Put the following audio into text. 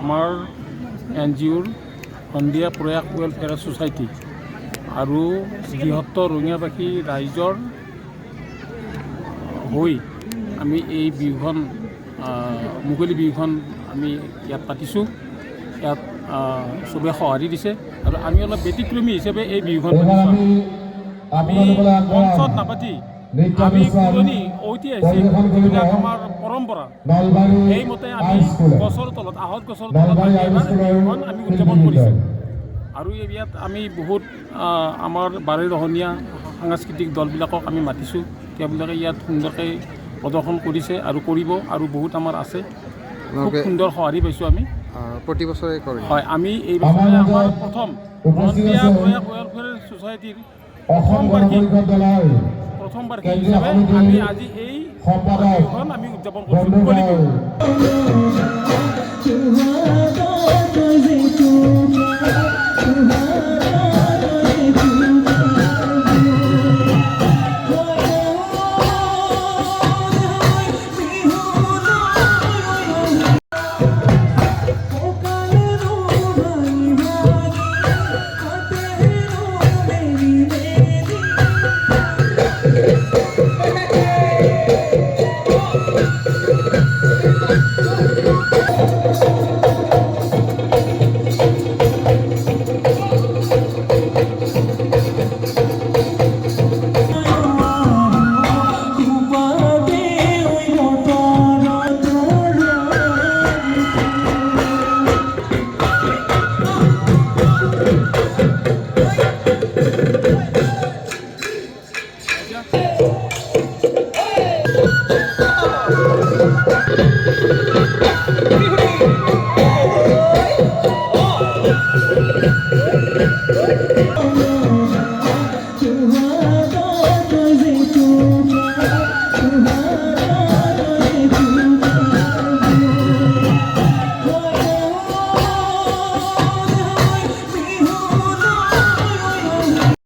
আমাৰ NGOৰ সন্ধিয়া প্ৰয়াস ৱেলফেয়াৰ ছ'চাইটি আৰু বৃহত্তৰ ৰঙিয়াবাসী ৰাইজৰ হৈ আমি এই বিহুখন মুকলি বিহুখন আমি ইয়াত পাতিছোঁ। ইয়াত চবে সঁহাৰি দিছে আৰু আমি অলপ ব্যতিক্ৰমী হিচাপে এই বিহুখন পাতিছোঁ। আমি মঞ্চত নাপাতি আমি পুৰণি ঐতিহাসিক যিবিলাক আমাৰ পৰম্পৰা সেইমতে আমি গছৰ তলত আহঁত গছৰ তলত আমি এইবাৰ বিহুখন আমি উদযাপন কৰিছোঁ। আৰু ইয়াত আমি বহুত আমাৰ বাৰেৰহণীয়া সাংস্কৃতিক দলবিলাকক আমি মাতিছোঁ। তেওঁলোকে ইয়াত সুন্দৰকৈ প্ৰদৰ্শন কৰিছে আৰু কৰিব আৰু বহুত আমাৰ আছে। খুব সুন্দৰ সঁহাৰি পাইছোঁ আমি প্ৰতি বছৰে কৰে। হয়, আমি এই বছৰে আমাৰ প্ৰথম সন্ধিয়া প্ৰয়াস ৱেলফেয়াৰ ছ'চাইটিৰ প্ৰথমবাৰ্ষিক হিচাপে আমি আজি এই বিহুখন আমি উদযাপন কৰিছোঁ মুকলি বিহু।